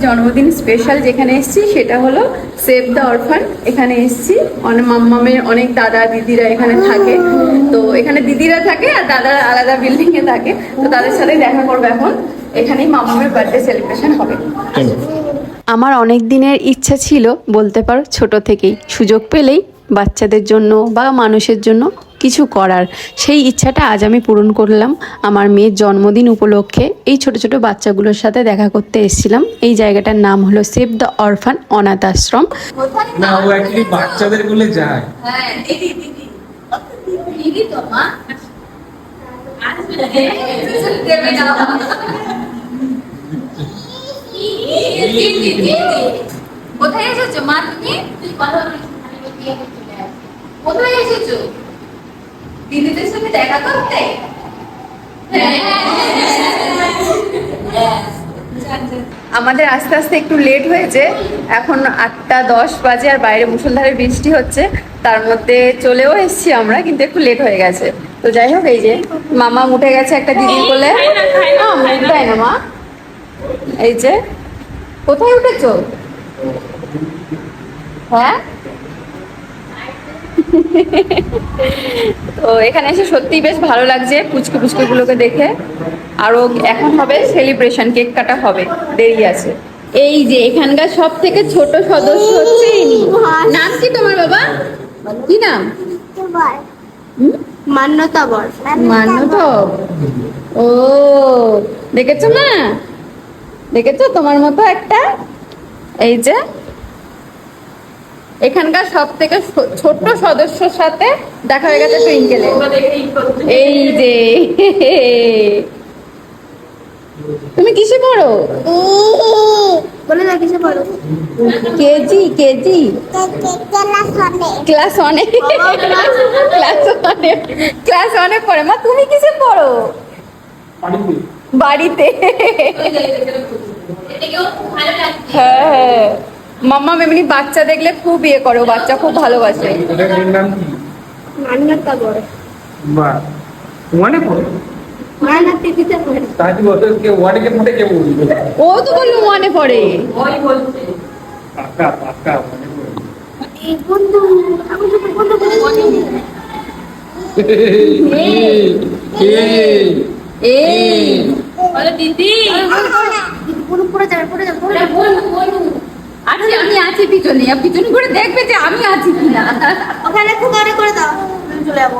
জন্মদিন স্পেশাল যেখানে এসেছি সেটা হলো সেভ দ্য অরফান। এখানে এসেছি, মাম্মামের অনেক দাদা দিদিরা এখানে থাকে। তো এখানে দিদিরা থাকে আর দাদারা আলাদা বিল্ডিং এ থাকে। তো তাদের সাথে দেখা করবো এখন। এখানেই মাম্মামের বার্থডে সেলিব্রেশন হবে। আমার অনেক দিনের ইচ্ছা ছিল, বলতে পারো ছোট থেকেই, সুযোগ পেলেই বাচ্চাদের জন্য বা মানুষের জন্য কিছু করার, সেই ইচ্ছাটা আজ আমি পূরণ করলাম। আমার মেয়ের জন্মদিন উপলক্ষে এই ছোট ছোট বাচ্চাগুলোর সাথে দেখা করতে এসেছিলাম। এই জায়গাটার নাম হলো সেভ দ্য অরফান অনাথ আশ্রম। না, ও অ্যাকচুয়ালি বাচ্চাদের গুলো যায়। হ্যাঁ, দিদি দিদি দিদি তো মা কোথায় এসেছো মা? তুমি কোথায় এসেছো? দিদিদের সাথে দেখা করতে? আমাদের আস্তে আস্তে একটু লেট হয়েছে, এখন 8:10 বাজে আর বাইরে মুষলধারে বৃষ্টি হচ্ছে। তার মধ্যে চলেও এসেছি আমরা, কিন্তু একটু লেট হয়ে গেছে। তো যাই হোক, এই যে মামা উঠে গেছে একটা দিদির কোলে। উঠাই না মা, এই যে কোথায় উঠেছো? হ্যাঁ, তো এখানে এসে সত্যি বেশ ভালো লাগছে পুচকু পুচকুগুলোকে দেখে। আরো এখন হবে সেলিব্রেশন, কেক কাটা হবে, দেরি আছে। এই যে এখানকার সব থেকে ছোট সদস্য হচ্ছে ইনি। নাম কি তোমার বাবা? কি নাম? মান্যতা বল। মান্যতা। ও, দেখেছো না? দেখেছো তোমার মতো একটা? এই যে এখানকার সব থেকে ছোট সদস্যর সাথে দেখা হয়ে গেছে টুইঙ্কেলে। এই যে তুমি কিসে পড়ো? বলে না কিসে পড়ো? কেজি কেজি ক্লাস 1 ক্লাস 1 পড়ে। মা তুমি কিসে পড়ো? বাড়িতে। হ্যাঁ হ্যাঁ, মাম্মা এমনি বাচ্চা দেখলে খুব ইয়ে করে, ও বাচ্চা খুব ভালোবাসে। ওটার নাম কি? মান্যতা বল। বাহ, ওয়ানে পড়ে? না না টিভিতে পড়ে। তাই বলতে কে ওয়ানে কে পড়ে কে বলবে? ও তো বললো ওয়ানে পড়ে। পাক্কা পাক্কা ওয়ানে পড়ে। এই বন্ধু আমি তো বন্ধু বলি। এই বলো দিদি। বন্ধু পড়ে যাবে পড়ে যাবে পড়ে যাবে। আচ্ছা, আমি আছি পিছনে, পিছনে করে দেখবে যে আমি আছি কিনা। ওখানে খুব করে দাও, আমি চলে যাবো।